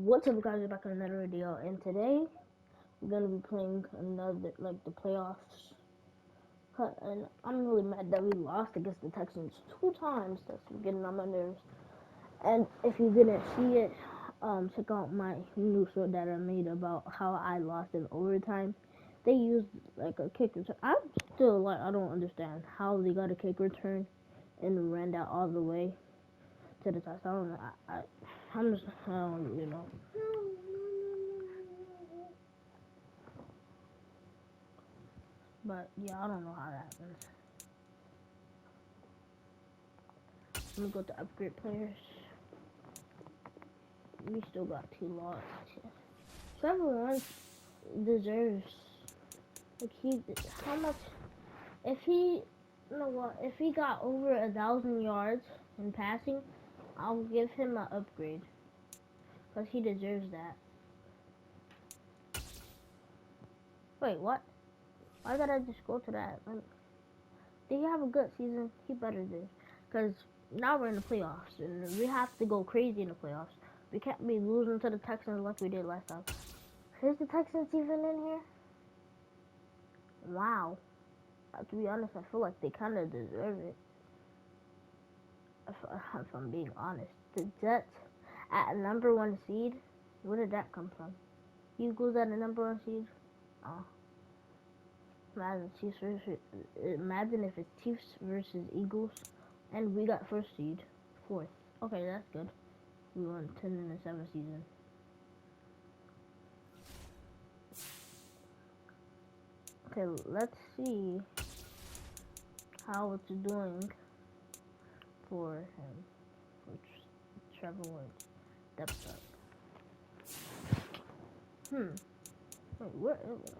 What's up, guys? We're back on another video, and today we're gonna be playing another, like, the playoffs. And I'm really mad that we lost against the Texans 2 times. That's getting on my nerves. And if you didn't see it, check out my new short that I made about how I lost in overtime. They used like a kick return. I'm still like, I don't understand how they got a kick return and ran that all the way to the touchdown. I don't really know. But yeah, I don't know how that happens. Let me go to upgrade players. We still got 2 lost. Trevor Lawrence deserves, like, how much, if he, you know what, if he got over 1,000 yards in passing, I'll give him an upgrade. Because he deserves that. Wait, what? Why did I just go to that? Like, did he have a good season? He better did. Because now we're in the playoffs, and we have to go crazy in the playoffs. We can't be losing to the Texans like we did last time. Is the Texans even in here? Wow. To be honest, I feel like they kind of deserve it. If I'm being honest. The Jets at #1 seed? Where did that come from? Eagles at the #1 seed? Oh. Imagine if it's Chiefs versus Eagles, and we got first seed, 4th. Okay, that's good. We won 10-7 season. Okay, let's see how it's doing for him. For Trevor Lawrence. Depth up. Wait, where is it?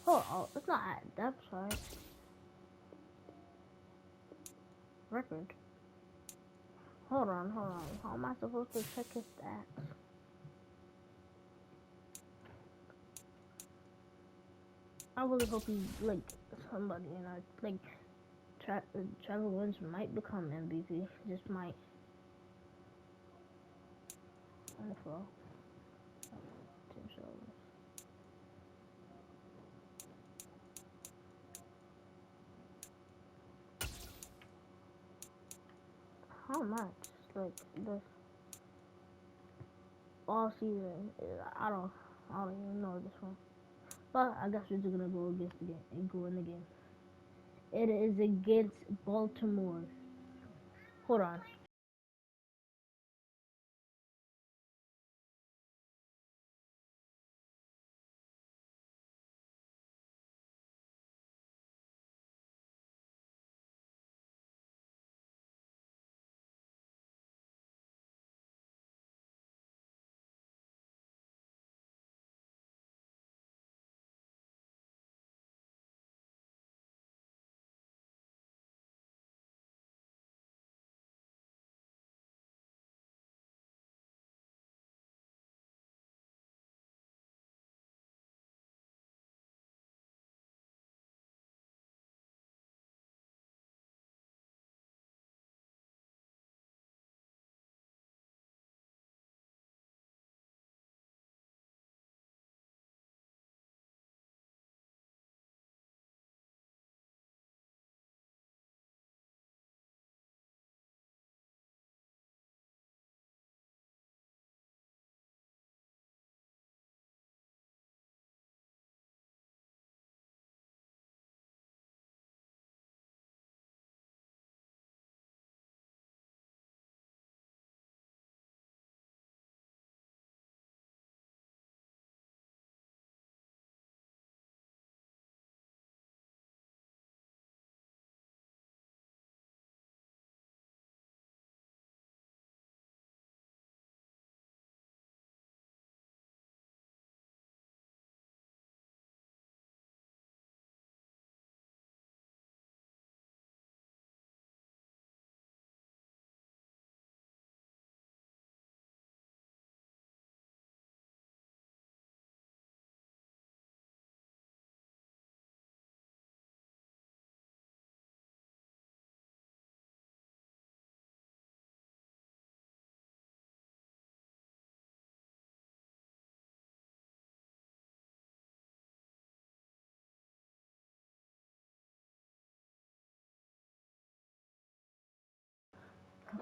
Oh, it's not at depth chart. Record. Hold on. How am I supposed to check his stats? I really hope he's like somebody, and I like Trevor Lawrence might become MVP. Just might. NFL. How much? Like this all season? I don't even know this one. But I guess we're just gonna go against the game and go in the game. It is against Baltimore. Hold on.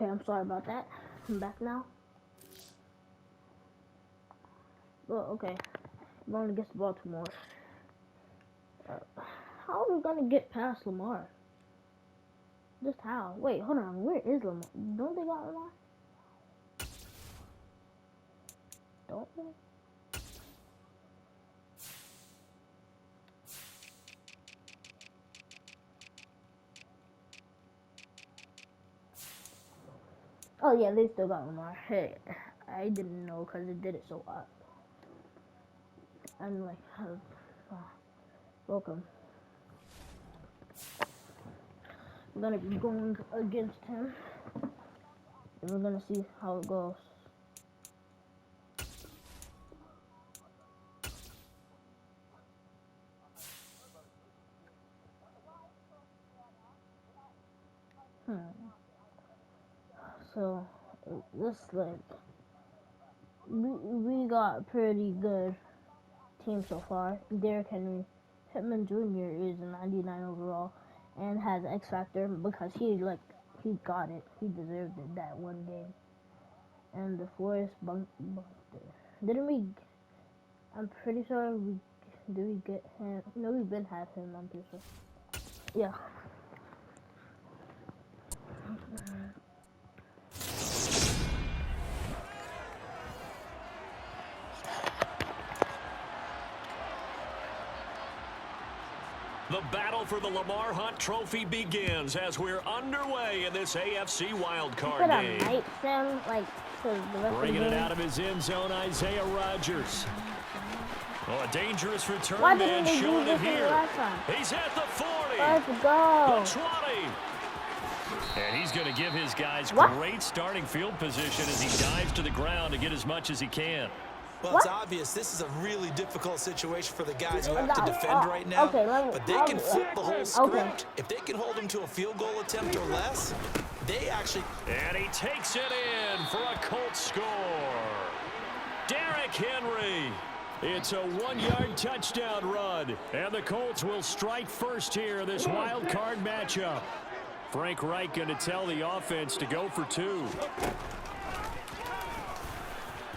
Okay, I'm sorry about that. I'm back now. Well, okay. I'm going against Baltimore. How are we going to get past Lamar? Just how? Wait, hold on. Where is Lamar? Don't they got Lamar? Don't they? Oh yeah, they still got Lamar. Hey, I didn't know because it did it so hot. I'm like, welcome. I'm gonna be going against him, and we're gonna see how it goes. So this like we got a pretty good team so far. Derrick Henry, Pittman Jr. is a 99 overall and has X Factor because he got it. He deserved it that one game. And the Forest didn't we? I'm pretty sure did we get him? No, we've been had him. I'm pretty sure. Yeah. The battle for the Lamar Hunt Trophy begins as we're underway in this AFC wildcard game. Night sim, like, for the rest Bringing of the it out of his end zone, Isaiah Rodgers. Oh, a dangerous return Why man didn't they showing do it this in the here. last time? He's at the 40. Let's go. The 20. And he's going to give his guys great starting field position as he dives to the ground to get as much as he can. Well, it's obvious this is a really difficult situation for the guys who have to defend right now. But they can flip the whole script. If they can hold them to a field goal attempt or less, they actually... And he takes it in for a Colts score. Derrick Henry. It's a 1-yard touchdown run. And the Colts will strike first here in this wild card matchup. Frank Reich going to tell the offense to go for 2.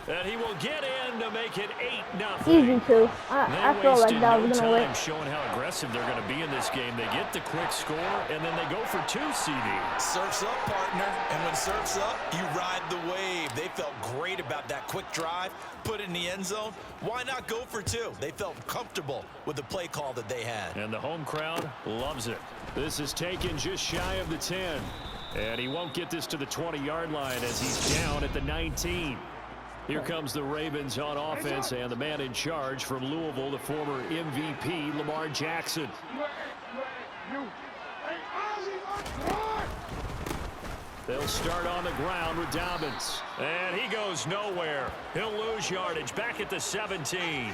And he will get in to make it 8-0. Easy too. I feel like that was gonna win. Showing how aggressive they're going to be in this game. They get the quick score, and then they go for 2, CD. Surf's up, partner. And when surf's up, you ride the wave. They felt great about that quick drive, put it in the end zone. Why not go for 2? They felt comfortable with the play call that they had. And the home crowd loves it. This is taken just shy of the 10. And he won't get this to the 20-yard line as he's down at the 19. Here comes the Ravens on offense, and the man in charge from Louisville, the former MVP, Lamar Jackson. They'll start on the ground with Dobbins. And he goes nowhere. He'll lose yardage back at the 17.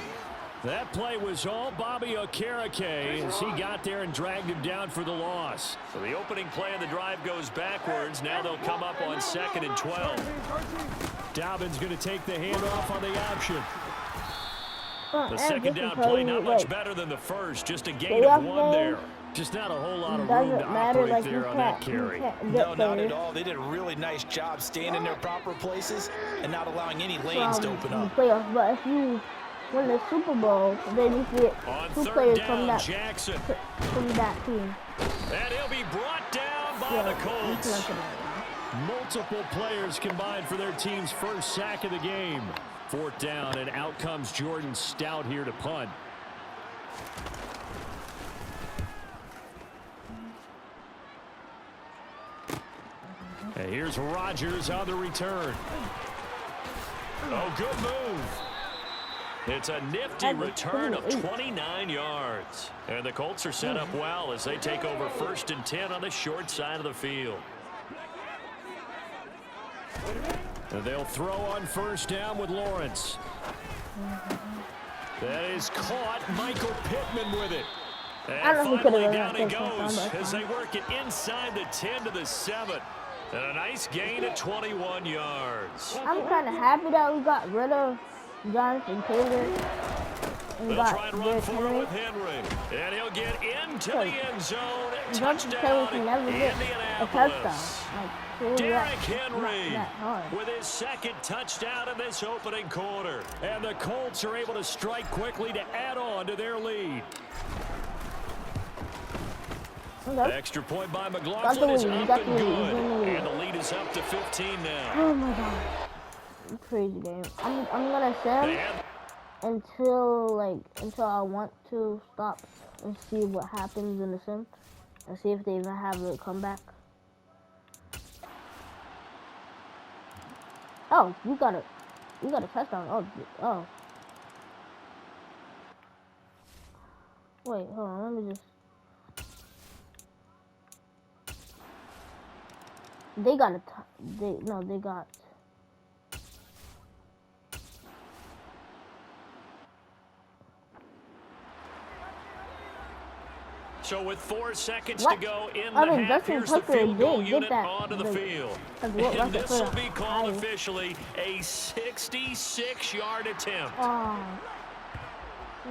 That play was all Bobby Okereke as he got there and dragged him down for the loss. So the opening play of the drive goes backwards. Now they'll come up on 2nd and 12. Dobbins going to take the handoff on the option. The second down play not much better than the first. Just a gain of 1 there. Just not a whole lot of room to operate there on that carry. No, not at all. They did a really nice job staying in their proper places and not allowing any lanes to open up. Playoffs, but if you win the Super Bowl, then you get 2 players from that team. And he'll be brought down by the Colts. Multiple players combined for their team's first sack of the game. 4th down, and out comes Jordan Stout here to punt. And here's Rodgers on the return. Oh, good move. It's a nifty return of 29 yards. And the Colts are set up well as they take over 1st and 10 on the short side of the field. And they'll throw on 1st down with Lawrence. That is caught. Michael Pittman with it. And finally down he goes as they work it inside the 10 to the 7. And a nice gain at 21 yards. I'm kind of happy that we got rid of Jonathan Taylor. and They'll try got and run Derrick for it Henry. with Henry. And he'll get into Hey, the end zone. Jonathan Taylor Touchdown, can never get a Indianapolis. touchdown. Like, really Derrick not Henry that hard. with his second touchdown in this opening quarter. And the Colts are able to strike quickly to add on to their lead. Okay. Extra point by McLaughlin is up and good. And the lead is up to 15 now. Oh my god. Crazy game. I'm gonna sim until I want to stop and see what happens in the sim. And see if they even have a comeback. Oh, you got a touchdown. Oh. Wait, hold on, let me just. They got they got. So with 4 seconds What? to go in the half, Justin here's the Tucker field goal did get unit that, onto the field. Like, And this will be called officially a 66-yard attempt. Oh,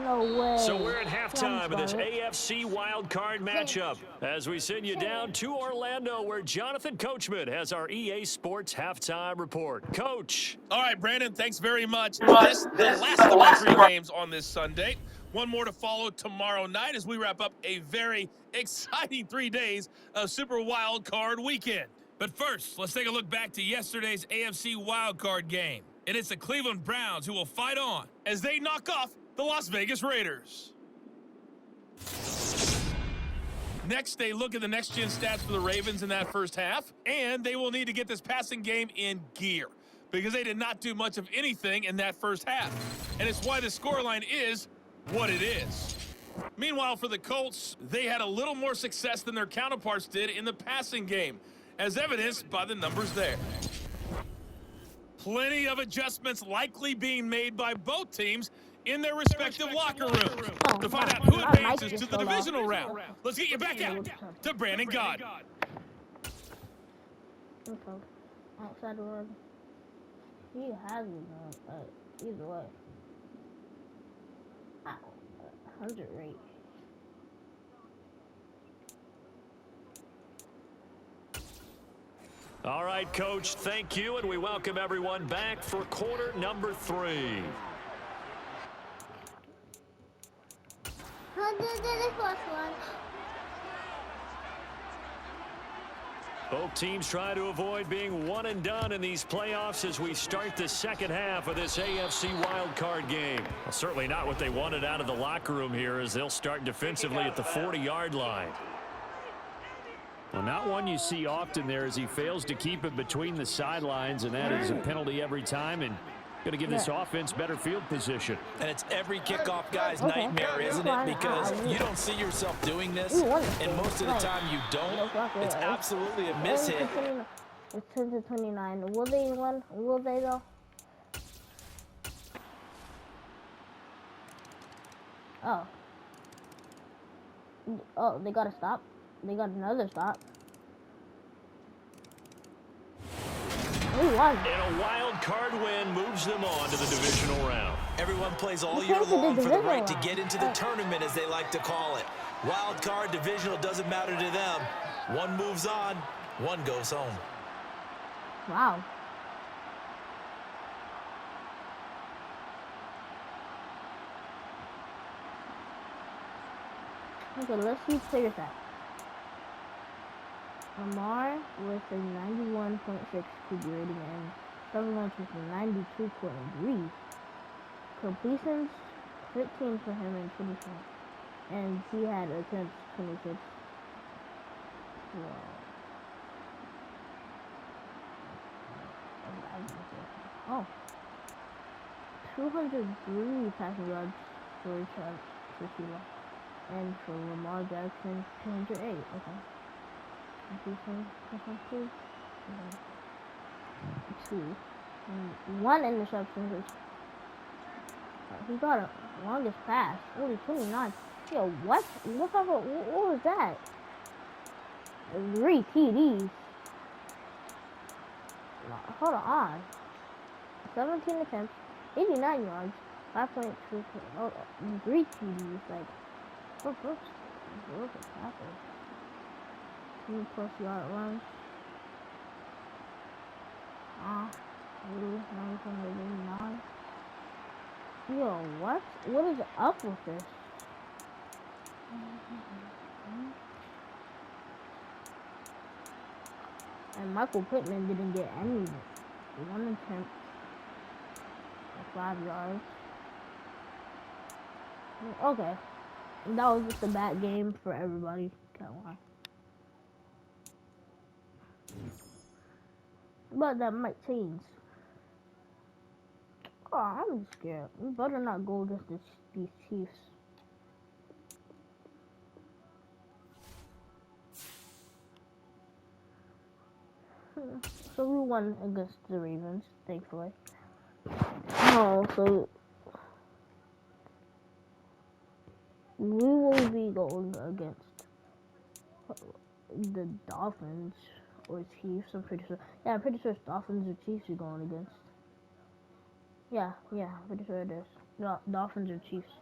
no way. So we're at halftime of this AFC wild card matchup as we send you down to Orlando where Jonathan Coachman has our EA Sports halftime report. Coach. All right, Brandon, thanks very much. This the last of our 3 games on this Sunday. One more to follow tomorrow night as we wrap up a very exciting 3 days of Super Wild Card Weekend. But first, let's take a look back to yesterday's AFC Wild Card game. And it's the Cleveland Browns who will fight on as they knock off the Las Vegas Raiders. Next, they look at the next-gen stats for the Ravens in that first half, and they will need to get this passing game in gear because they did not do much of anything in that first half. And it's why the scoreline is what it is. Meanwhile, for the Colts, they had a little more success than their counterparts did in the passing game, as evidenced by the numbers there. Plenty of adjustments likely being made by both teams in their respective locker rooms to find out who advances to the divisional round. Let's get you back out to Brandon God. Outside the world. He has it now, either way. 100 rate. All right, Coach, thank you, and we welcome everyone back for quarter number 3. Both teams try to avoid being one and done in these playoffs as we start the second half of this AFC wildcard game. Well, certainly not what they wanted out of the locker room here as they'll start defensively at the 40-yard line. Well, not one you see often there as he fails to keep it between the sidelines, and that is a penalty every time and going to give this offense better field position. And it's every kickoff guy's nightmare, isn't it? Because you don't see yourself doing this, and most of the time you don't. It's absolutely a mishit. It's 10-29. Will they win? Will they though? Oh, they got a stop. They got another stop. We won. And a wild card win moves them on to the divisional round. Everyone plays all year long for the right to get into the tournament, as they like to call it. Wild card, divisional, doesn't matter to them. One moves on, one goes home. Wow. Okay, let's see player stats. Lamar with a 91.6 QB rating and Trevor Lawrence with a 92.3. Completions, 13 for him and 24. And he had attempts 26. Wow. Oh. 203 passing yards for Sheila. And for Lamar Jackson, 208. Okay. Two. And one interception. He got a longest pass. Only 29. Yo, what? What was that? 3 TDs. Hold on. 17 attempts, 89 yards, 5.2. Oh, 3 TDs. Like, what happened? 3+ yard runs. 9. Yo, what? What is up with this? And Michael Pittman didn't get any 1 attempt for 5 yards. Okay. That was just a bad game for everybody. Can't lie. But that might change. Oh, I'm scared. We better not go against these Chiefs. So we won against the Ravens, thankfully. Oh, so we will be going against the Dolphins or Chiefs. I'm pretty sure. Yeah, I'm pretty sure it's Dolphins or Chiefs we're going against. Yeah, I'm pretty sure it is. No, Dolphins or Chiefs.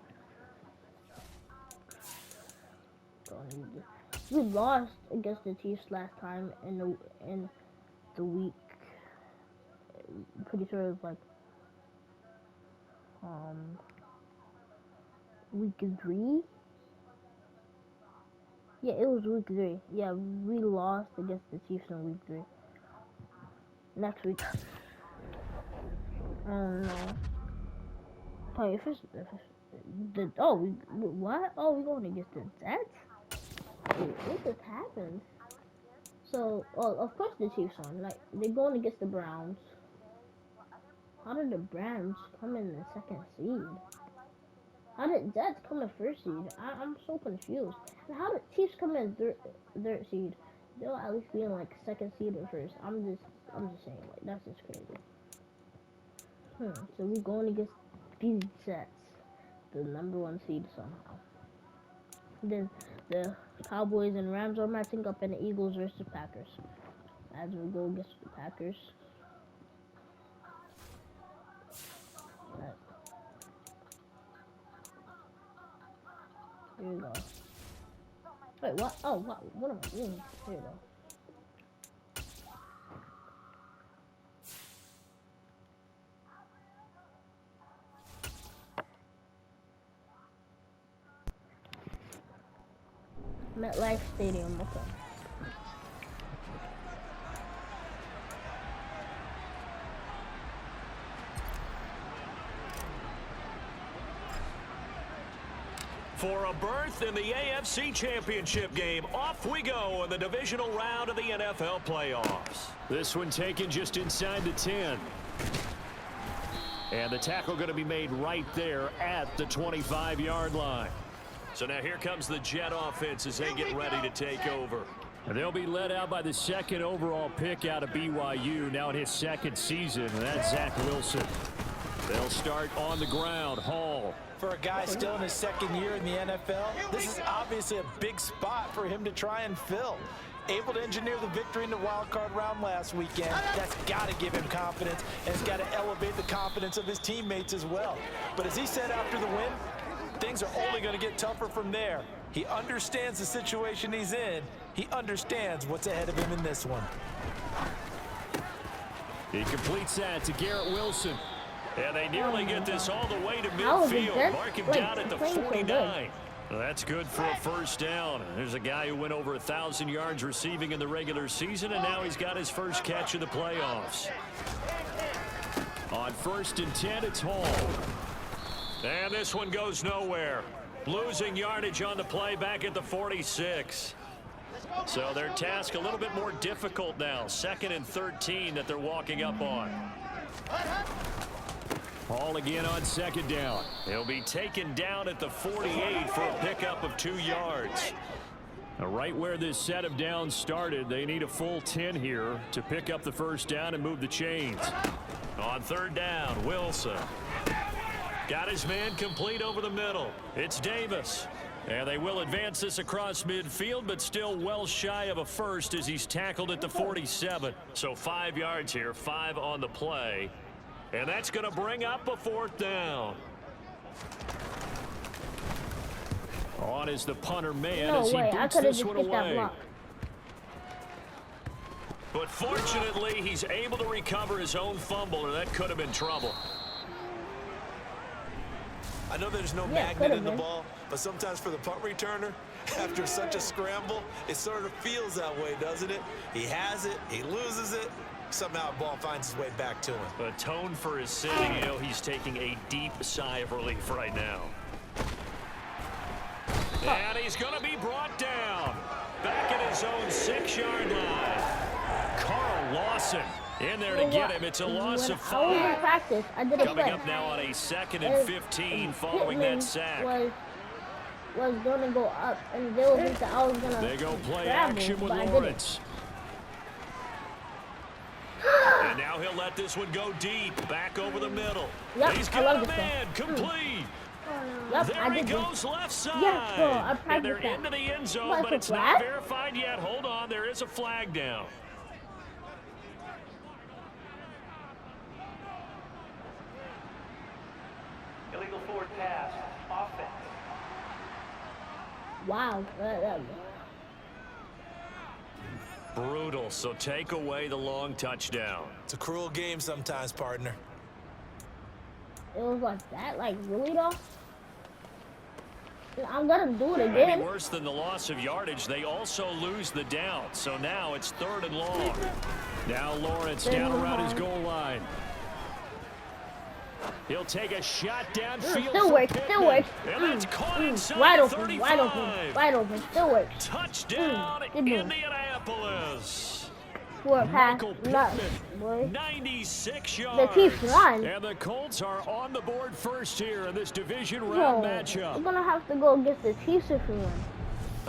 We lost against the Chiefs last time in the week. I'm pretty sure it was like week 3. Yeah, it was week 3. Yeah, we lost against the Chiefs in week 3. Next week. Oh no. Wait, if it's what? Oh, we going against the Jets? Wait, what just happened? So, of course the Chiefs won. Like, they're going against the Browns. How did the Browns come in the 2nd seed? How did Jets come in 1st seed? I'm so confused. And how did Chiefs come in 3rd seed? They'll at least be in like 2nd seed or 1st. I'm just saying, like, that's just crazy. So we're going against these Jets, the number 1 seed somehow. Then the Cowboys and Rams are matching up, and the Eagles versus the Packers. As we go against the Packers. Here we go. Wait, what? Oh, what am I doing? Here we go. MetLife Stadium, okay. For a berth in the AFC Championship game, off we go in the divisional round of the NFL playoffs. This one taken just inside the 10. And the tackle going to be made right there at the 25-yard line. So now here comes the Jet offense as they get ready to take over. And they'll be led out by the 2nd overall pick out of BYU, now in his 2nd season, and that's Zach Wilson. They'll start on the ground. Hall. For a guy still in his 2nd year in the NFL, this is obviously a big spot for him to try and fill. Able to engineer the victory in the wild card round last weekend. That's got to give him confidence, and it's got to elevate the confidence of his teammates as well. But as he said after the win, things are only going to get tougher from there. He understands the situation he's in. He understands what's ahead of him in this one. He completes that to Garrett Wilson. And they nearly get this all the way to midfield. Mark him down at the 49. Well, that's good for a 1st down. There's a guy who went over 1,000 yards receiving in the regular season, and now he's got his first catch of the playoffs. On 1st and 10, it's Hall. And this one goes nowhere. Losing yardage on the play back at the 46. So their task a little bit more difficult now. 2nd and 13 that they're walking up on. Hall again on 2nd down. He'll be taken down at the 48 for a pickup of 2 yards. Now, right where this set of downs started, they need a full 10 here to pick up the 1st down and move the chains. On 3rd down, Wilson. Got his man complete over the middle. It's Davis. And they will advance this across midfield, but still well shy of a first as he's tackled at the 47. So 5 yards here, 5 on the play. And that's going to bring up a 4th down. On is the punter man No as he way. I boots could have this just one hit that away. block. But fortunately, he's able to recover his own fumble, or that could have been trouble. I know there's no magnet in the ball, but sometimes for the punt returner, after such a scramble, it sort of feels that way, doesn't it? He has it, he loses it, somehow the ball finds its way back to him. Atoned for his sin, you know he's taking a deep sigh of relief right now. And he's going to be brought down. Back at his own 6-yard line. Carl Lawson in there to get him. It's a loss of 5. I was in practice. I did a Coming play. up now on a 2nd and 15 following that sack. Was going to go up, and they were think that I was going to They go play grab action him, with but I Lawrence. And now he'll let this one go deep, back over the middle. Yep, He's I love got a this man, complete. Yep, There I he did goes, left side. Yes, bro, I and they're practiced that. into the end zone, What, but it's it's a not flag? verified yet. Hold on, there is a flag down. Illegal forward pass. Offense. Wow. Brutal, so take away the long touchdown. It's a cruel game sometimes, partner. It was like that? Like, really, though? I'm going to do it Maybe again. worse than the loss of yardage, they also lose the down. So now it's 3rd and long. Now Lawrence down around his goal line. He'll take a shot downfield. Still works, still works. And that's caught inside Wide the open, 35. wide open, wide open. Still works. Touchdown, Good move. Indianapolis. For a pass. Michael Nuts, Pittman, boy. 96 The yards. Chiefs won. And the Colts are on the board first here in this division Yo, round we're matchup. going to have to go against the Chiefs if we win.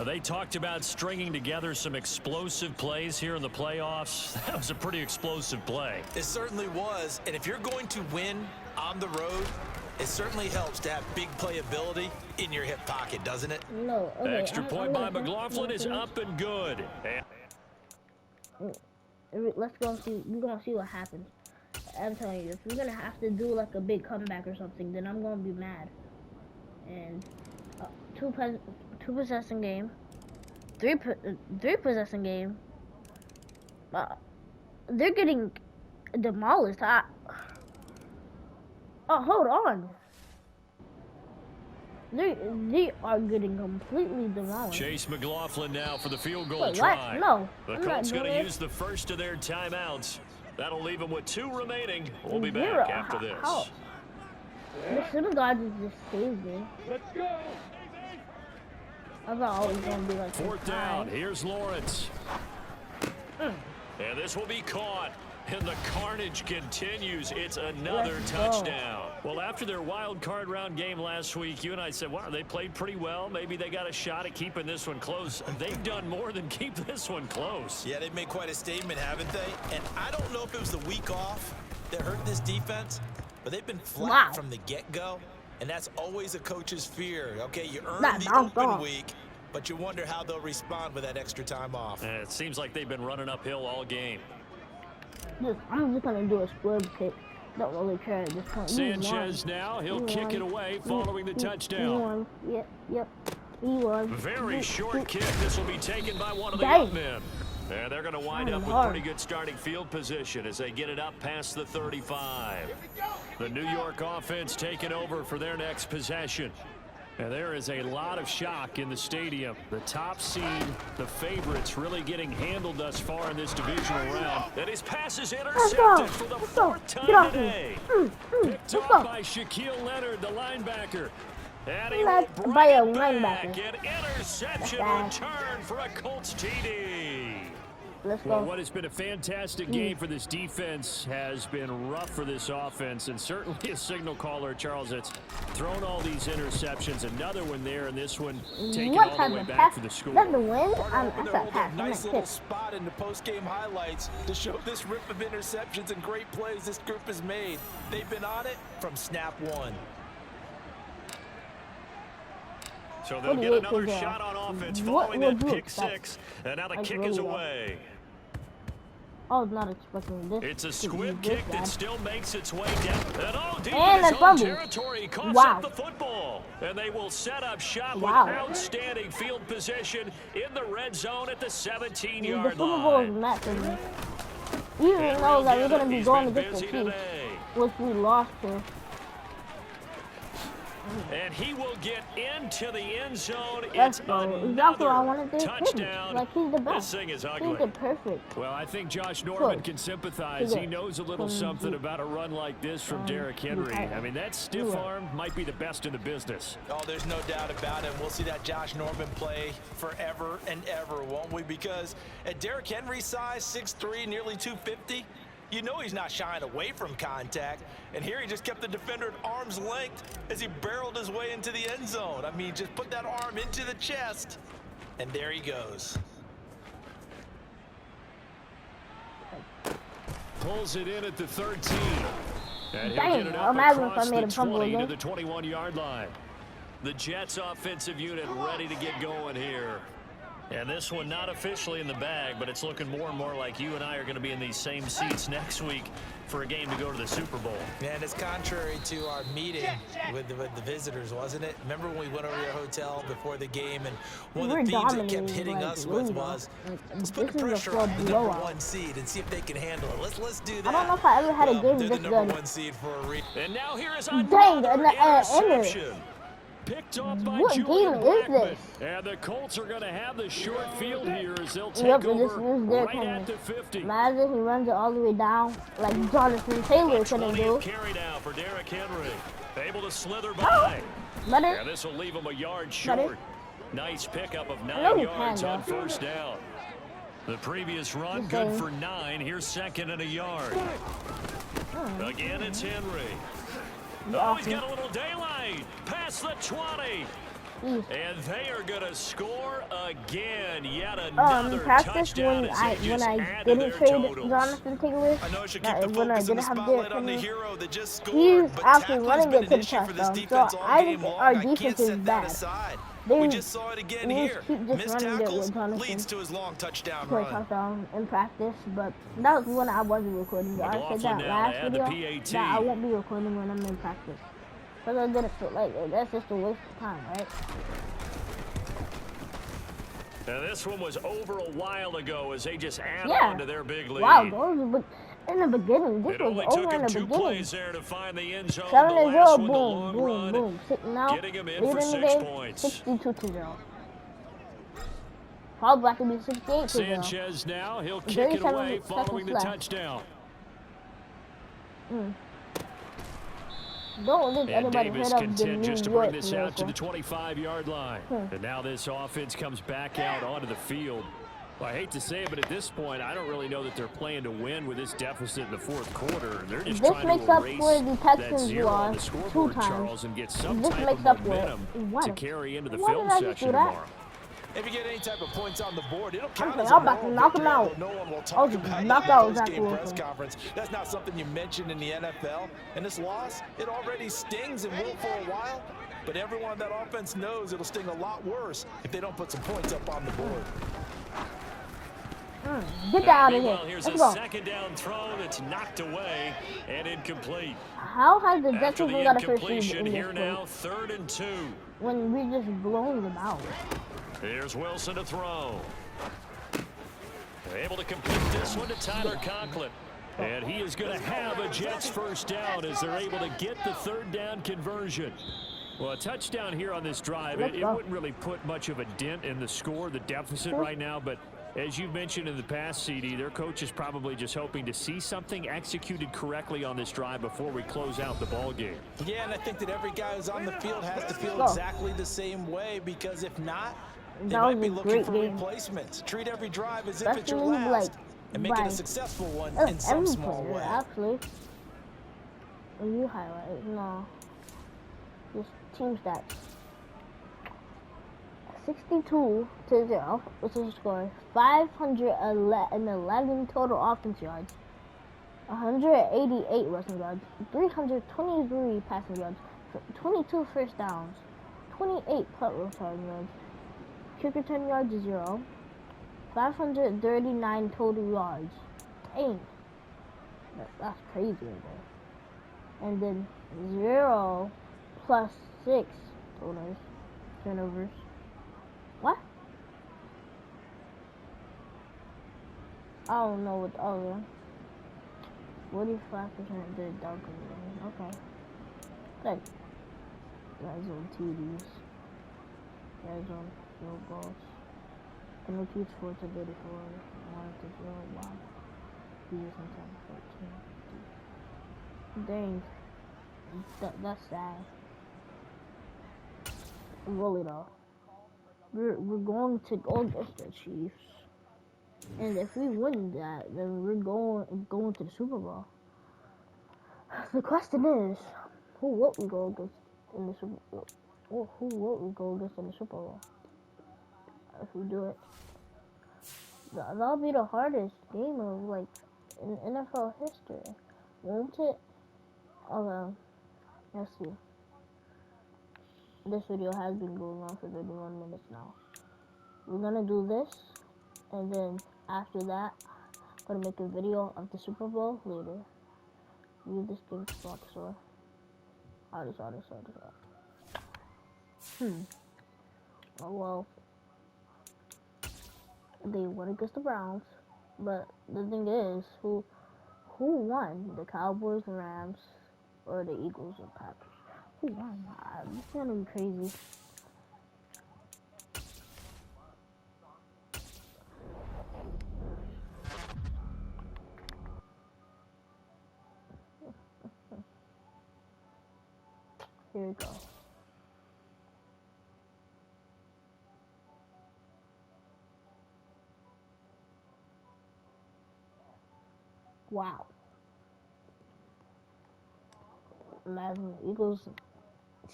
They talked about stringing together some explosive plays here in the playoffs. That was a pretty explosive play. It certainly was, and if you're going to win on the road, it certainly helps to have big playability in your hip pocket, doesn't it? No. Okay, Extra point by I'm gonna- McLaughlin is up and good. Let's go and see. We're gonna see what happens. I'm telling you, if we're gonna have to do like a big comeback or something, then I'm gonna be mad. And two possession game, three possession game. They're getting demolished. Oh, hold on. They are getting completely demolished. Chase McLaughlin now for the field goal Wait, try. what? No, The I'm not Colts going doing to it. use the first of their timeouts. That'll leave them with 2 remaining. We'll be Zero. back after this. How? The synagogue just saved me. Let's go. I thought I was gonna be like 4th down. Here's Lawrence. And this will be caught. And the carnage continues. It's another Let's go. touchdown. Well, after their wild card round game last week, you and I said, wow, they played pretty well. Maybe they got a shot at keeping this one close. They've done more than keep this one close. Yeah, they've made quite a statement, haven't they? And I don't know if it was the week off that hurt this defense, but they've been flat from the get-go, and that's always a coach's fear. Okay, you earn the open week, but you wonder how they'll respond with that extra time off. And it seems like they've been running uphill all game. I'm just gonna do a split kick. Don't really care at this point. Sanchez now, he'll kick it away following the touchdown. Yep. He won. Very short kick. This will be taken by one of the young men. And they're going to wind up with pretty good starting field position as they get it up past the 35. The New York offense taking over for their next possession. And there is a lot of shock in the stadium. The top seed, the favorites, really getting handled thus far in this divisional round. And his pass is intercepted for the 4th time today. Picked off by Shaquille Leonard, the linebacker. And he will bring it back. An interception return for a Colts TD. Let's go. Well, what has been a fantastic game for this defense has been rough for this offense, and certainly a signal caller, Charles, that's thrown all these interceptions. Another one there, and this one taken all the way back for the score. That's the win? That's a pass. Nice little spot in the post-game highlights to show this rip of interceptions and great plays this group has made. They've been on it from snap one. So they'll get another shot on offense following that pick 6, and now the kick is away. I was not expecting this. It's a to squib be this kick bad. that still makes its way down. And oh, deep And in his a own fumble. territory, he coughs Wow. up the football. And they will set up shop Wow. with outstanding field position in the red zone at the 17-yard The line. Super Bowl is not for me. You even And know that we're Real going to be He's going been against the busy Chiefs, today. which we lost to. And he will get into the end zone. Let's It's go. Exactly what I another wanted to do. touchdown. Like, he's the This best. thing is He's ugly. the perfect. Well, I think Josh Norman Good. can sympathize. He knows a little something about a run like this from Derrick Henry. I mean, that stiff arm might be the best in the business. Oh, there's no doubt about it. We'll see that Josh Norman play forever and ever, won't we? Because at Derrick Henry's size, 6'3", nearly 250, you know he's not shying away from contact. And here he just kept the defender at arm's length as he barreled his way into the end zone. I mean, just put that arm into the chest, and there he goes. Pulls it in at the 13. And he'll Dang, get it up imagine if I across made the a fumble 20 to again. the 21-yard line. The Jets offensive unit ready to get going here. And this one not officially in the bag, but it's looking more and more like you and I are going to be in these same seats next week for a game to go to the Super Bowl. And it's contrary to our meeting with the visitors, wasn't it? Remember when we went over to your hotel before the game, and one of the themes that kept hitting us with was, let's put the pressure on the number one seed and see if they can handle it. Let's do that. I don't know if I ever had a game they're this the number good. one seed for a reason. And now here is Dang, another and interception. Picked off by What Julian game is Blackman. this? And the Colts are going to have the short field here as they'll take Yep, and over this is their right time. at the 50. Imagine he runs it all the way down like Jonathan Taylor couldn't 20th do. carry now for Derrick Henry. Able to slither by. Better. And this will leave him a yard short. Better. Nice pickup of know 9 he yards can, on though. first down. The previous run Just good saying. for 9. Here's second and a yard. Again, it's Henry. Oh, he's got a little daylight. Past the 20. And they are going to score again. Yet another Practice touchdown when as I they just add to didn't their trade totals. Jonathan Taylor, I know it should keep the when I focus and the didn't have spotlight Derrick on the Henry, hero that just scored, he's but actually tackling's running been it to an the issue for this touchdown. defense So all I game think long. our I can't defense is set that bad. aside. They We just saw it again we here. keep just Missed running it tackles with Jonathan leads to his long touchdown for a run. touchdown in practice, but that was when I wasn't recording. I said McLaughlin that now last to add the video PAT. that I won't be recording when I'm in practice. Because I didn't feel like it. That's just a waste of time, right? And this one was over a while ago as they just add Yeah. on to their big lead. Wow, those in the beginning. This It was only over took in him the 2 beginning. plays there to find the end zone. 7 The to 0, last one, the boom, long boom, run, boom. Sitting out. getting him in Leading for the 6 game, points. 62 to 0. Probably about to be 68 to 0. Sanchez now, he'll kick it 37 away following the seconds left. touchdown. Don't let And anybody Davis hit up the content New just to bring York this out to the miracle. 25-yard line. And now this offense comes back out onto the field. Well, I hate to say it, but at this point, I don't really know that they're playing to win with this deficit in the fourth quarter. They're just This trying makes to up erase for the that Texans 0 on the loss 2 scoreboard, times. Charles, and get some This type makes of up for it. momentum Why? to carry into the Why film did I just section do that? tomorrow. If you get any type of points on the board, it'll count Okay, as I'm a about to moral knock him victory, out. although no one will I'll talk just about knock it out in Zach the post-game press Wilson. conference. That's not something you mention in the NFL. And this loss, it already stings and will for a while. But everyone on that offense knows it'll sting a lot worse if they don't put some points up on the board. Get that out of here. Meanwhile, here's Let's a go. second down throw that's knocked away and incomplete. How has the Jets After the even got a first lead incompletion, in here this now, place 3rd and 2. when we just blown them out? Here's Wilson to throw. Able to complete this one to Tyler Conklin. And he is going to have a Jets first down as they're able to get the 3rd down conversion. Well, a touchdown here on this drive, it wouldn't really put much of a dent in the score, the deficit right now, but as you've mentioned in the past, CD, their coach is probably just hoping to see something executed correctly on this drive before we close out the ball game. Yeah, and I think that every guy who's on the field has to feel exactly the same way, because if not, they That might was be a looking great for game. replacements. Treat every drive as if That's it's your really last, like and make it a by successful one in That's some every small player, way. actually. When you highlight, no. Just team stats. 62 to 0, which is a score. 511 total offense yards. 188 rushing yards. 323 passing yards. 22 first downs. 28 punt return yards. Kick return yards is 0. 539 total yards. Dang. That's crazy right there. And then 0 plus 6 turnovers. What? I don't know what. Oh yeah. 45% did dunk. Okay. Good. Red zone TDs. Red zone field goals. Penalties 4 to 34. 1 to 0. Wow. Jesus and 10, 14. Dang. That's sad. Really though. We're going to go against the Chiefs. And if we win that, then we're going to the Super Bowl. The question is, who will we go against in the Super Bowl? Or who will we go against in the Super Bowl? If we do it, that'll be the hardest game of like in NFL history, won't it? Okay, let's see. This video has been going on for 31 minutes now. We're gonna do this, and then after that, I'm gonna make a video of the Super Bowl later. Leave this game to box or Oh well. They won against the Browns, but the thing is, who won? The Cowboys and Rams, or the Eagles and Packers? Who won? This is gonna be crazy. Here we go. Wow. Imagine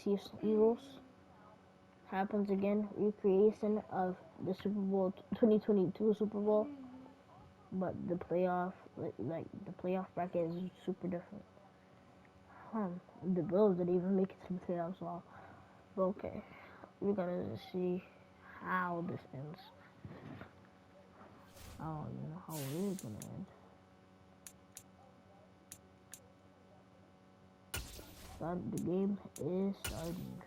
Chiefs, Eagles. Happens again. Recreation of the Super Bowl 2022 Super Bowl. But the playoff, like the playoff bracket is super different. The Bills didn't even make it to the playoffs all. But okay. We're gonna see how this ends. I don't even know how it is gonna end. The game is starting.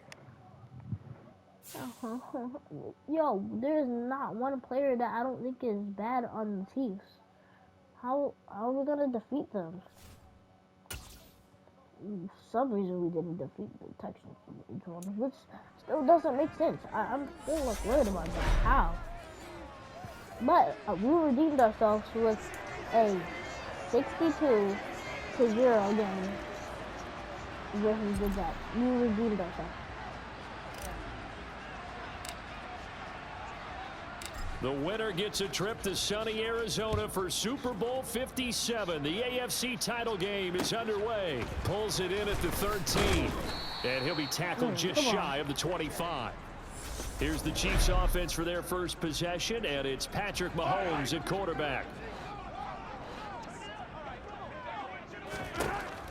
Yo, there's not one player that I don't think is bad on the Chiefs. How are we gonna defeat them? For some reason we didn't defeat the Texans, which still doesn't make sense. I'm still like worried about that. How? But we redeemed ourselves with a 62-0 game. Where he did that. We redeemed ourselves. The winner gets a trip to sunny Arizona for Super Bowl 57. The AFC title game is underway. Pulls it in at the 13. And he'll be tackled just shy of the 25. Here's the Chiefs offense for their first possession, and it's Patrick Mahomes at quarterback.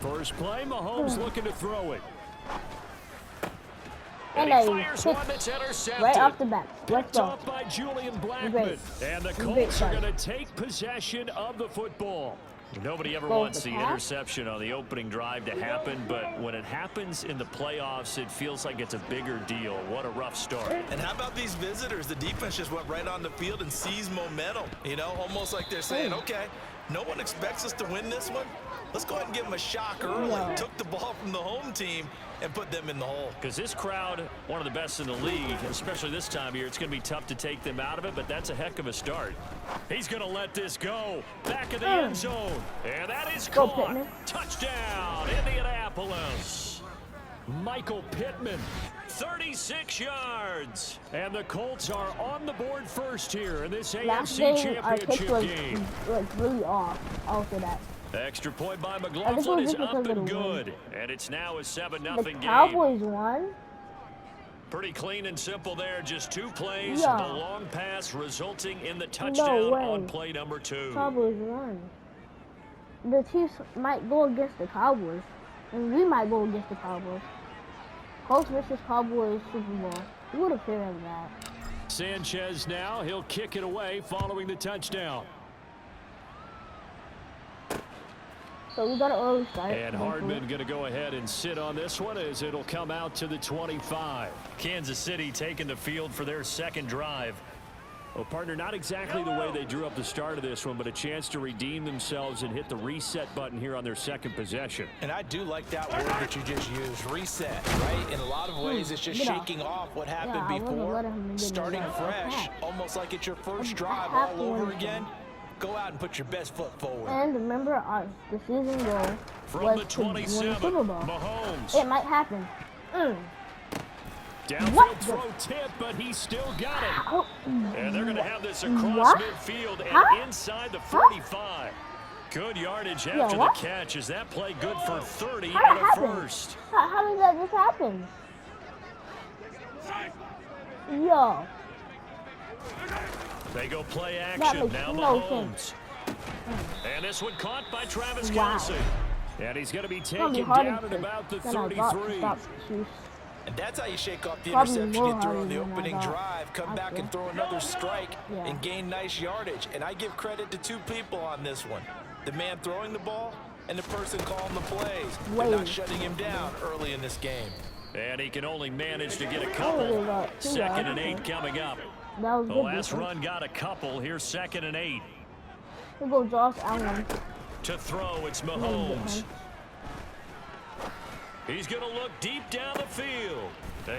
First play, Mahomes looking to throw it. And he fires one that's intercepted. Right off the bat. Let's Picked go. up by Julian Blackman. And the Colts are going to take possession of the football. Nobody ever wants the interception on the opening drive to happen, but when it happens in the playoffs, it feels like it's a bigger deal. What a rough start. And how about these visitors? The defense just went right on the field and seized momentum. You know, almost like they're saying, okay, no one expects us to win this one. Let's go ahead and give them a shock early. Took the ball from the home team and put them in the hole. Because this crowd, one of the best in the league, especially this time of year, it's going to be tough to take them out of it, but that's a heck of a start. He's going to let this go. Back in the end zone. And that is caught. Touchdown, Indianapolis. Michael Pittman, 36 yards. And the Colts are on the board first here in this AFC Championship game. Like really off after that. Extra point by McLaughlin is up and good. And it's now a 7-0 game. The Cowboys won. Pretty clean and simple there. Just 2 plays. The long pass resulting in the touchdown on play number 2. Cowboys won. The Chiefs might go against the Cowboys. And we might go against the Cowboys. Colts versus Cowboys Super Bowl. Who would have figured that? Sanchez now. He'll kick it away following the touchdown. So we got an early start. And Hardman going to go ahead and sit on this one as it'll come out to the 25. Kansas City taking the field for their second drive. Well, partner, not exactly the way they drew up the start of this one, but a chance to redeem themselves and hit the reset button here on their second possession. And I do like that word that you just used, reset, right? In a lot of ways, it's just shaking off what happened before, starting fresh, almost like it's your first drive all over again. Go out and put your best foot forward. And remember, the season goal From was the to win the 27, Super Bowl. Mahomes. It might happen. Downfield throw tip, but he still got it. Oh, And they're going to have this across midfield and inside the 45. Good yardage after the catch. Is that play good for 30 and a first? How did that just happen? Yo. They go play action. Now Mahomes. And this one caught by Travis Kelce. And he's going to be taken down at about the 33. And that's how you shake off the interception you threw on the opening drive, come back and throw another strike and gain nice yardage. And I give credit to two people on this one. The man throwing the ball and the person calling the plays. They're not shutting him down early in this game. And he can only manage to get a couple. 2nd and 8 coming up. The last run got a couple. Here's 2nd and 8. Here goes Josh Allen. To throw, it's Mahomes. He's going to look deep down the field.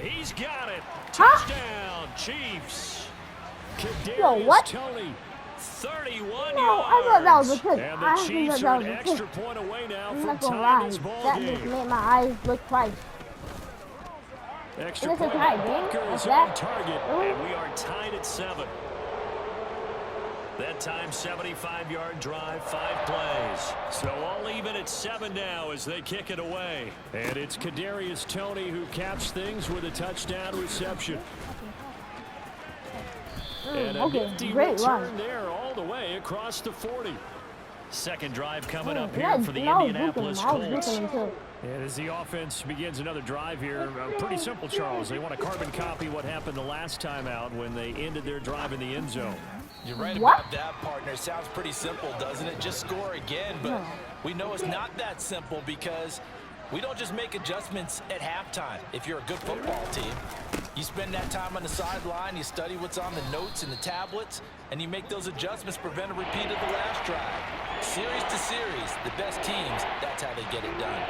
He's got it. Touchdown, Chiefs. Kadarius Toney, 31 yards. I thought that was a pick. And the Chiefs are an extra point away now from tying this ball that game. just made my eyes look twice. Extra point by Buckers on target, and we are tied at 7. That time, 75-yard drive, 5 plays. So all even at 7 now as they kick it away. And it's Kadarius Toney who caps things with a touchdown reception. And a nifty return there all the way across the 40. Second drive coming up here for the Indianapolis Colts. And as the offense begins another drive here, pretty simple, Charles. They want to carbon copy what happened the last time out when they ended their drive in the end zone. You're right about that, partner. Sounds pretty simple, doesn't it? Just score again. But we know it's not that simple because we don't just make adjustments at halftime. If you're a good football team, you spend that time on the sideline, you study what's on the notes and the tablets, and you make those adjustments, prevent a repeat of the last drive. Series to series, the best teams, that's how they get it done.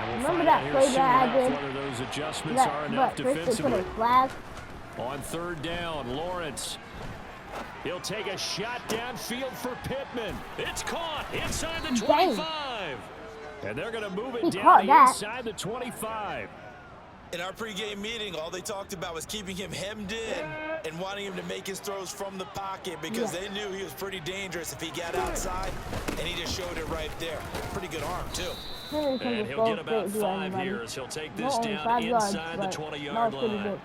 We'll remember that play that I did? Whether those adjustments are enough defensively. On 3rd down, Lawrence. He'll take a shot downfield for Pittman. It's caught inside the 25. And they're going to move it down inside the 25. In our pregame meeting, all they talked about was keeping him hemmed in and wanting him to make his throws from the pocket because they knew he was pretty dangerous if he got outside, and he just showed it right there. Pretty good arm, too. And he'll get about 5 here as he'll take this down inside the 20-yard line.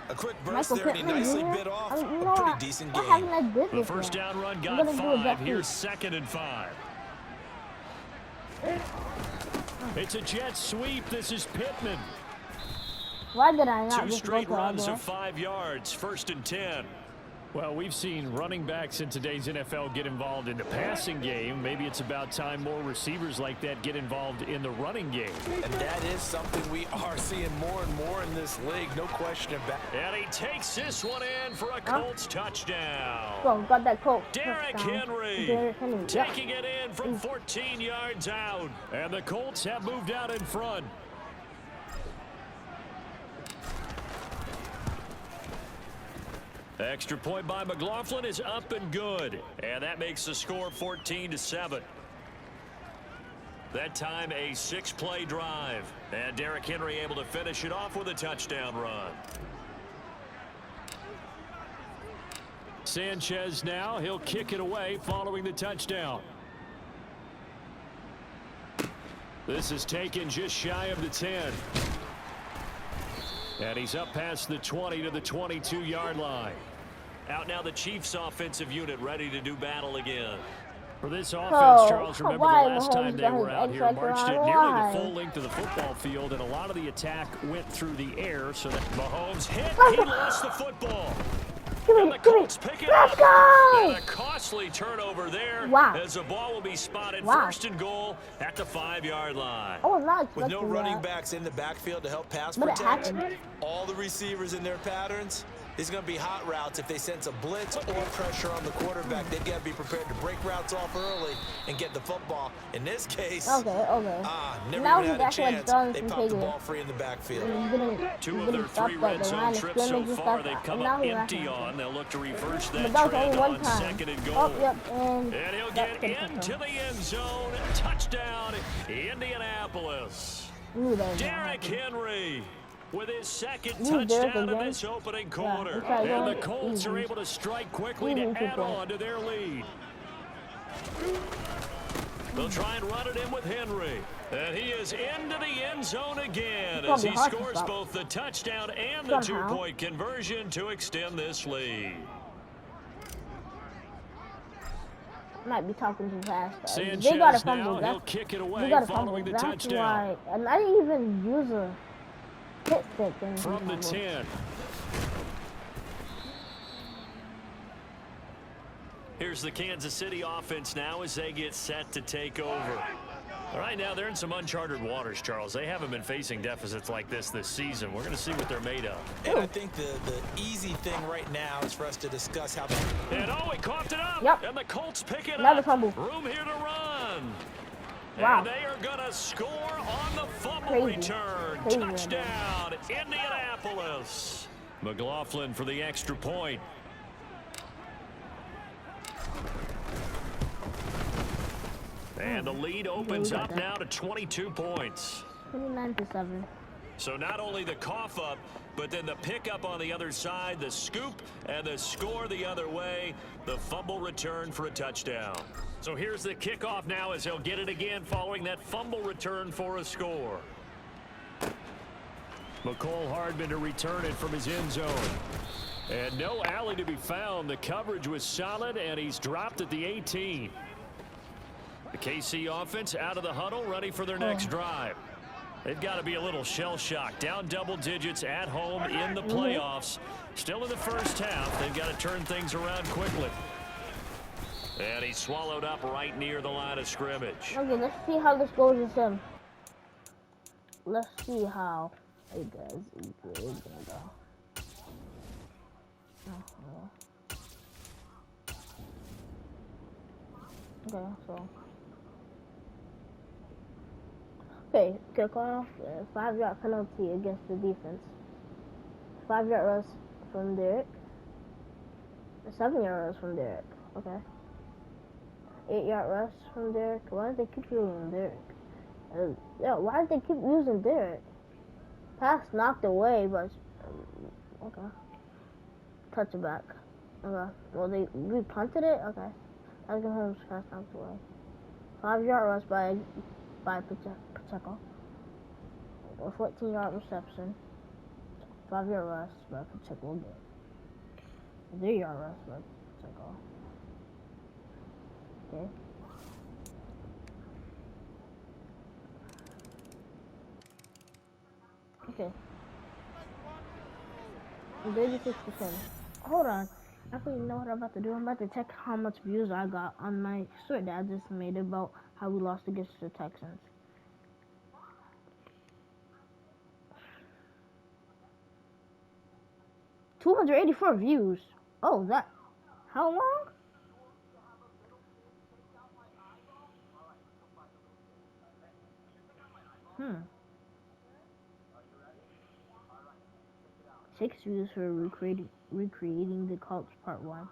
A quick burst there, and he nicely bit off a pretty decent game. The first down run got 5. Here's 2nd and 5. It's a jet sweep. This is Pittman. Why did I not 2 straight runs of 5 yards. 1st and 10. Well, we've seen running backs in today's NFL get involved in the passing game. Maybe it's about time more receivers like that get involved in the running game. And that is something we are seeing more and more in this league, no question about it. And he takes this one in for a Colts touchdown. Oh, got that Colts Derrick Henry taking it in from 14 yards out. And the Colts have moved out in front. Extra point by McLaughlin is up and good. And that makes the score 14-7. That time a 6-play drive. And Derrick Henry able to finish it off with a touchdown run. Sanchez now. He'll kick it away following the touchdown. This is taken just shy of the 10. And he's up past the 20 to the 22-yard line. Out now the Chiefs offensive unit ready to do battle again. For this offense, Charles, remember the last time they were out here, marched it nearly the full length of the football field, and a lot of the attack went through the air, so that Mahomes hit, he lost the football. And the Colts pick it Let's up. go! And a costly turnover there. Wow. As the ball will be spotted Wow. first and goal at the 5-yard line. I was not With expecting no running that. backs in the backfield to help pass But it protect, happened. all the receivers in their patterns, there's going to be hot routes. If they sense a blitz or pressure on the quarterback, they've got to be prepared to break routes off early and get the football. In this case, Okay. never Now even he's had a actually like chance. done They from popped the taking ball free in the backfield. Two of their 3 red zone trips so far, they've come up empty on. They'll look to reverse that But that was trend only one on time. second and goal. Oh, yep, and he'll that get could've into been the end zone. Touchdown, Indianapolis. him. Knew that was gonna Derrick happen. Henry with his second Derrick touchdown of again. this opening quarter. it's like And the going Colts are easy. able to strike quickly Easy to to add play. on to their lead. They'll try and run it in with Henry. And he is into the end zone again as he scores both the touchdown and the Somehow. 2-point conversion to extend this lead. Might be talking too fast. Sanchez They got a now, fumble. he'll That's, kick it they away got a fumble. following the That's touchdown. why. And I didn't even use a hit stick. From the 10. Here's the Kansas City offense now as they get set to take over. Right now, they're in some uncharted waters, Charles. They haven't been facing deficits like this season. We're going to see what they're made of. And I think the easy thing right now is for us to discuss how... And he coughed it up. Yep. And the Colts pick it Another up. fumble. Room here to run. Wow. And they are going to score on the fumble Crazy. return. Crazy, Touchdown, Indianapolis. McLaughlin for the extra point. And the lead opens up now to 22 points. 29-7. So not only the cough up, but then the pickup on the other side, the scoop, and the score the other way, the fumble return for a touchdown. So here's the kickoff now as he'll get it again following that fumble return for a score. McCole Hardman to return it from his end zone. And no alley to be found. The coverage was solid, and he's dropped at the 18. The KC offense out of the huddle, ready for their next drive. They've got to be a little shell-shocked. Down double digits at home in the playoffs. Still in the first half. They've got to turn things around quickly. And he's swallowed up right near the line of scrimmage. Okay, let's see how this goes with him. Let's see how it goes. It's gonna go. Okay, so. Okay, kickoff, 5-yard penalty against the defense. 5-yard rush from Derrick. A 7-yard rush from Derrick. Okay. 8-yard rush from Derrick. Why did they keep using Derrick? Yeah, why did they keep using Derrick? Pass knocked away, but okay. Touchback. Okay. Well, we punted it. Okay. That's gonna have pass knocked away. 5-yard rush by Pacheco. A 14-yard reception. 5-yard rush by Pacheco again. 3-yard rush by Pacheco. Okay. Okay. 36%. Hold on. Actually, you know what I'm about to do? I'm about to check how much views I got on my short that I just made about how we lost against the Texans. $284 views. Oh, that. How long? Six views for recreating the Colts Part 1.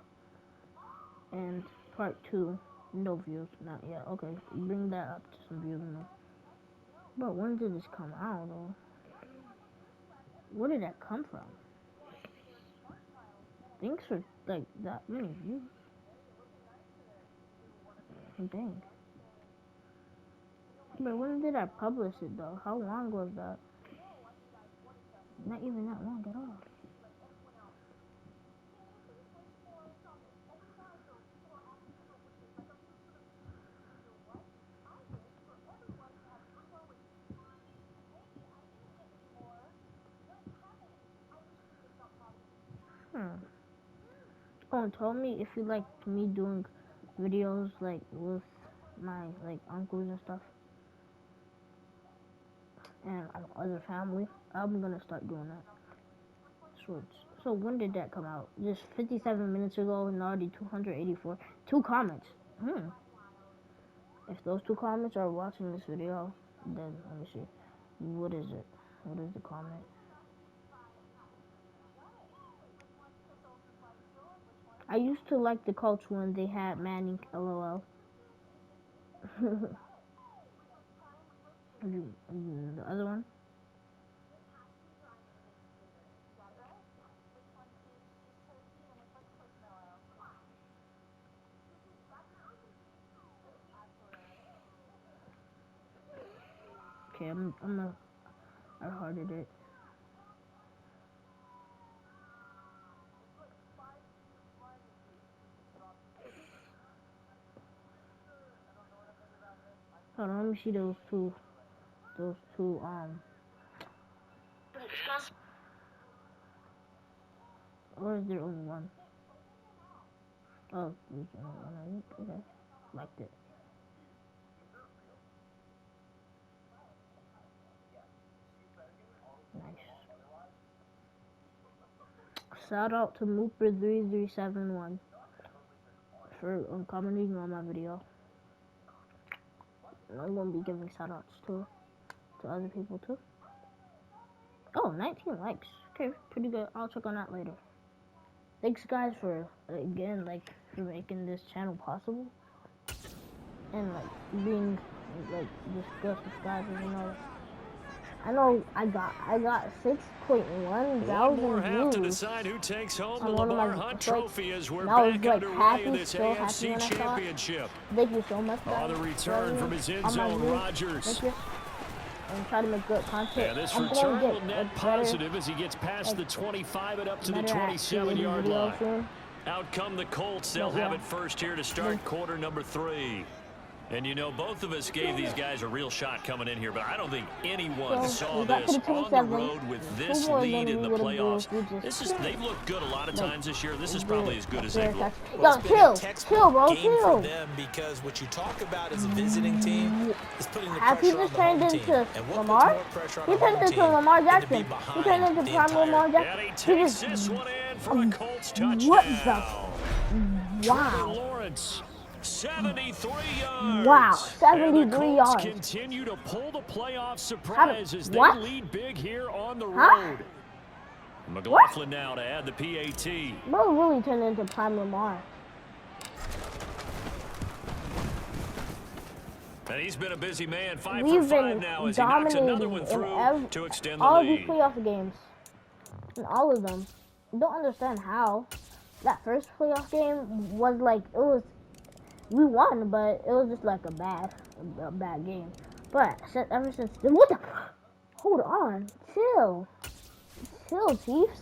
And Part 2, no views, not yet. Okay, bring that up to some views now. But when did this come out, though? Where did that come from? Thanks for, like, that many views. Dang. But when did I publish it, though? How long was that? Not even that long at all. Oh, tell me if you like me doing videos like with my like uncles and stuff and other family. I'm gonna start doing that. So when did that come out? Just 57 minutes ago and already 284. 2 comments. If those 2 comments are watching this video, then let me see. What is it? What is the comment? I used to like the Colts when they had Manning, LOL. The other one? Okay, I hearted it. Hold on, let me see those two, or is there only one? Oh, there's only one, I think. Okay, liked it. Nice. Shout out to Mooper3371 for commenting on my video. And I'm gonna be giving shout outs to other people too. Oh, 19 likes. Okay, pretty good. I'll check on that later. Thanks guys for again for making this channel possible. And being just good subscribers, you know. I know I got 6.1 thousand One more half to views decide who takes home the on one of Lamar my Hunt clips. Trophy as we're And I was back underway in this so happy AFC when I saw it. Championship. Thank you so much, guys. On the return from his end zone, Rodgers. Thank you. And try to make good content. And this I'm return gonna will get net positive as he gets past the 25 and up to the better at 27-yard video line. soon. Out come the Colts. They'll have it first here to start quarter number 3. And you know, both of us gave these guys a real shot coming in here, but I don't think anyone saw this on the road with this lead in the playoffs. They've looked good a lot of times this year. This is probably as good as they've looked. Yo, chill, bro, game chill. for them because what you talk about as a visiting team is putting the Has he pressure on just the turned home team. into And what Lamar? puts more pressure on He the home turned into team Lamar than to be Jackson. He behind turned into the prime Lamar entire And he Jackson. takes this one in for a Colts touchdown. What the? Wow. Lawrence, 73 yards. Wow, And the 73 Colts yards. continue to pull the playoff surprise as they what? lead big here on the Huh? road. McLaughlin now to add the PAT. Bro really turned into prime Lamar. And he's been a busy man. 5 We've for 5 been now as he knocks another dominating one in through to extend the all these lead. playoff games. In all of them. Don't understand how. That first playoff game was we won, but it was just like a bad game. But ever since, what the? Hold on, chill, Chiefs.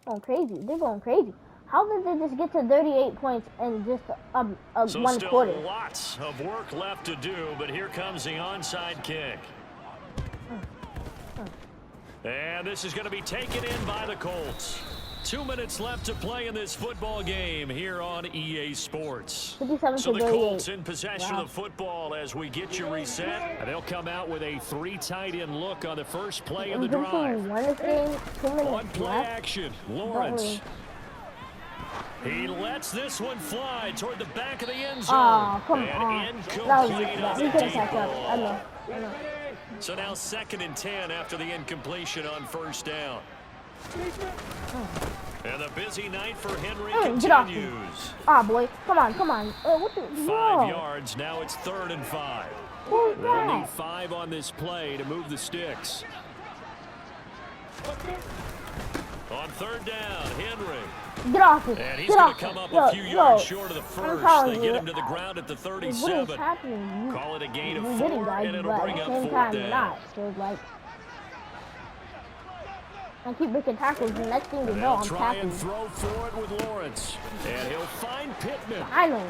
Going crazy. They're going crazy. How did they just get to 38 points in just So one still quarter? lots of work left to do, but here comes the onside kick. And this is going to be taken in by the Colts. 2 minutes left to play in this football game here on EA Sports. 57 So to the 38. Colts in possession of the football as we get you reset. And they'll come out with a 3 tight end look on the first play of the drive. Won this game, 2 minutes On play left. action, Lawrence. He lets this one fly toward the back of the end zone. Oh, come and on. incomplete That was on bad. the He couldn't deep catch up. I ball. know. So now 2nd and 10 after the incompletion on first down. And the busy night for Henry Get off me. continues. Ah, boy. Come on. What the? 5 yards. Now it's 3rd and 5. Who's They'll need that? 5 on this play to move the sticks. On 3rd down, Henry. Get off me. And he's Get going off to come me. up Yo, a few yards yo. short of the I'm first. telling They get you, him to the ground at the What is 37. happening? Call it a gain of You're 4, hitting guys, and it'll but bring at up the same 4th time, down. not. So it's I keep breaking tackles. The next thing you know, They'll I'm try tackling. and throw for it with Lawrence. And he'll find Pittman. Finally.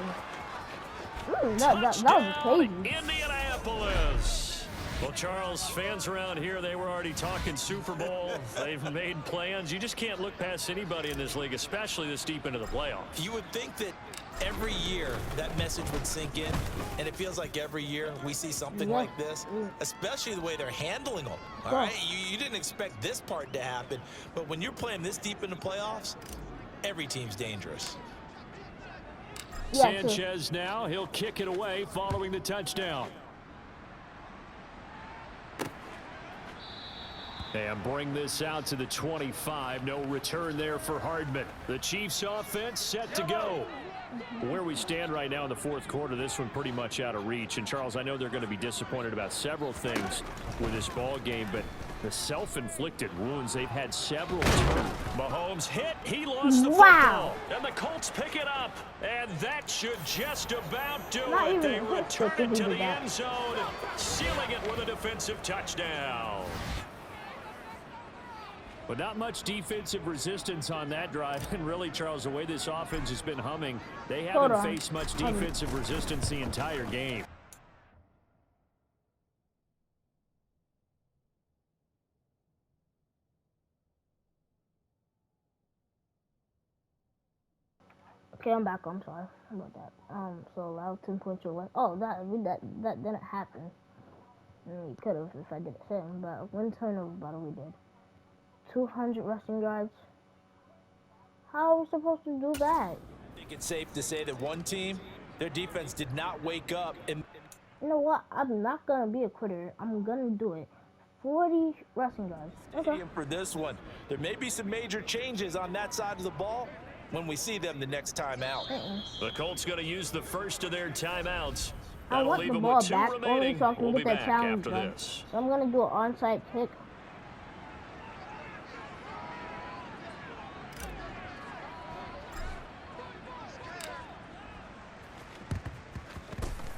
That was Touchdown, crazy. Indianapolis. Well, Charles, fans around here, they were already talking Super Bowl. They've made plans. You just can't look past anybody in this league, especially this deep into the playoffs. You would think that every year that message would sink in, and it feels like every year we see something like this, especially the way they're handling them. All right, you didn't expect this part to happen, but when you're playing this deep in the playoffs, every team's dangerous. Sanchez now, he'll kick it away following the touchdown. And bring this out to the 25. No return there for Hardman. The Chiefs offense set to go. Where we stand right now in the fourth quarter, this one pretty much out of reach. And Charles, I know they're going to be disappointed about several things with this ball game, but the self-inflicted wounds, they've had several turns. Mahomes hit, he lost the football. And the Colts pick it up. And that should just about do it. They return it to the end zone, sealing it with a defensive touchdown. But not much defensive resistance on that drive. And really, Charles, the way this offense has been humming, they haven't faced much defensive resistance the entire game. Okay, I'm back. I'm sorry about that. So allow 10 points or less. Oh, that didn't happen. We could have if I did it same, but one turnover battle we did. 200 rushing yards. How are we supposed to do that? I think it's safe to say that one team, their defense did not wake up. And you know what? I'm not gonna be a quitter. I'm gonna do it. 40 rushing yards. Okay. For this one, there may be some major changes on that side of the ball when we see them the next time out. The Colts going to use the first of their timeouts. I want the ball back only so I can get that challenge done. So I'm gonna do an onside kick.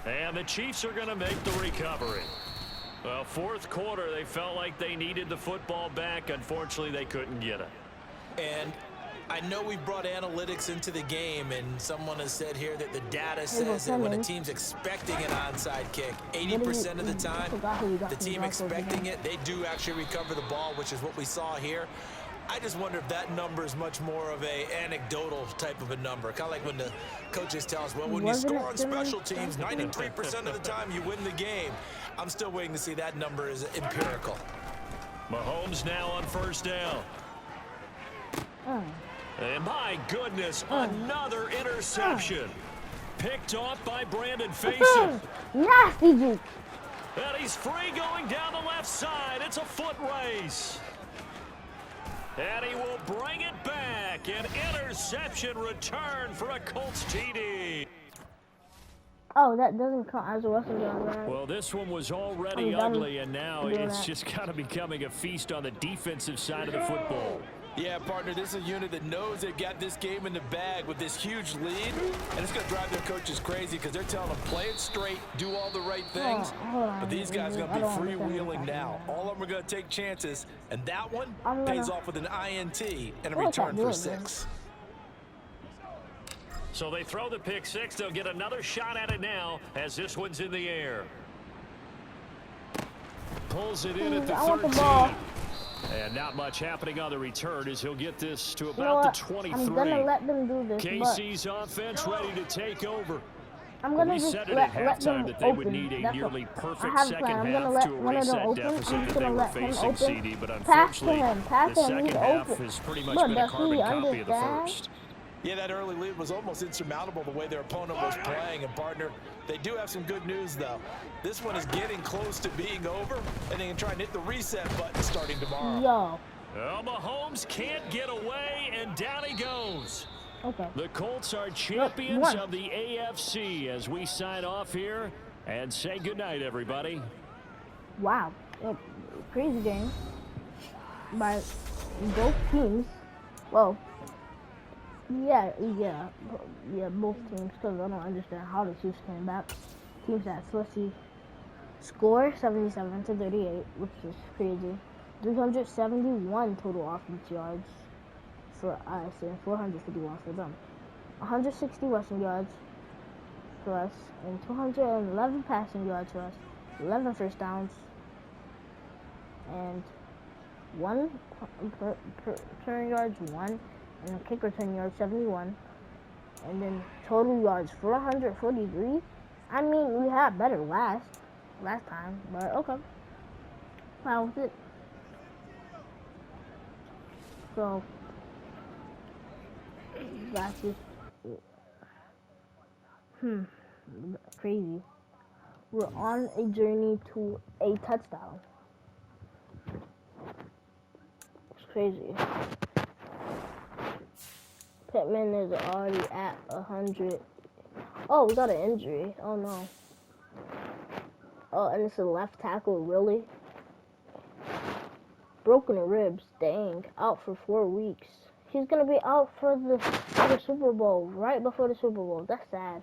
And the Chiefs are going to make the recovery. Well, fourth quarter, they felt like they needed the football back. Unfortunately, they couldn't get it. And I know we brought analytics into the game, and someone has said here that the data says that when a team's expecting an onside kick, 80% of the time, the team expecting it, they do actually recover the ball, which is what we saw here. I just wonder if that number is much more of a anecdotal type of a number. Kind of like when the coaches tell us, well, when you score on special teams, 93% of the time you win the game. I'm still waiting to see that number is empirical. Mahomes now on first down. And my goodness, another interception. Picked off by Brandon Faison. Nasty juke. And he's free going down the left side. It's a foot race. And he will bring it back. An interception return for a Colts TD. Oh, that doesn't count as a rushing yard, right? Well, this one was already ugly, and now it's just kind of becoming a feast on the defensive side of the football. Yeah, partner, this is a unit that knows they've got this game in the bag with this huge lead, and it's going to drive their coaches crazy because they're telling them, play it straight, do all the right things, but these guys are going to be freewheeling now. All of them are going to take chances, and that one pays off with an INT and a return for 6. So they throw the pick 6. They'll get another shot at it now as this one's in the air. Pulls it in at the 13. And not much happening on the return as he'll get this to about the 23. I'm gonna let them do this. KC's offense ready to take over. I'm gonna we just said it let at them halftime that they would need a nearly perfect second half to erase that deficit that they were facing, CD. But unfortunately, the second half has pretty much been a carbon copy of the first. Yeah, that early lead was almost insurmountable the way their opponent was playing. And, partner, they do have some good news, though. This one is getting close to being over, and they can try and hit the reset button starting tomorrow. Yo. Well, Mahomes can't get away, and down he goes. Okay. The Colts are champions of the AFC as we sign off here and say goodnight, everybody. Wow. Crazy game by both teams. Well, yeah, both teams, because I don't understand how the Chiefs came back. Teams that Slushy score 77-38, which is crazy. 371 total offense yards for us and 451 for them. 160 rushing yards for us and 211 passing yards for us. 11 first downs and one return yards 1, and a kick return yards 71, and then total yards 443. I mean, we had better last time, but okay. That was it. So that's just crazy. We're on a journey to a touchdown. It's crazy. Pittman is already at 100. Oh, we got an injury. Oh no. Oh, and it's a left tackle, really? Broken ribs, dang. Out for 4 weeks. He's gonna be out for the Super Bowl, right before the Super Bowl. That's sad.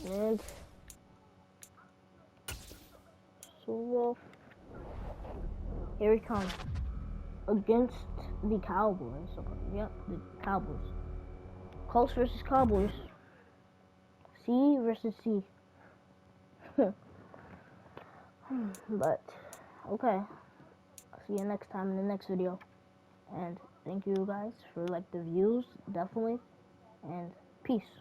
And Super Bowl. Here he comes. Against the Cowboys. Yep, the Cowboys. Colts versus Cowboys. C versus C. But, okay. I'll see you next time in the next video. And thank you guys for the views, definitely. And peace.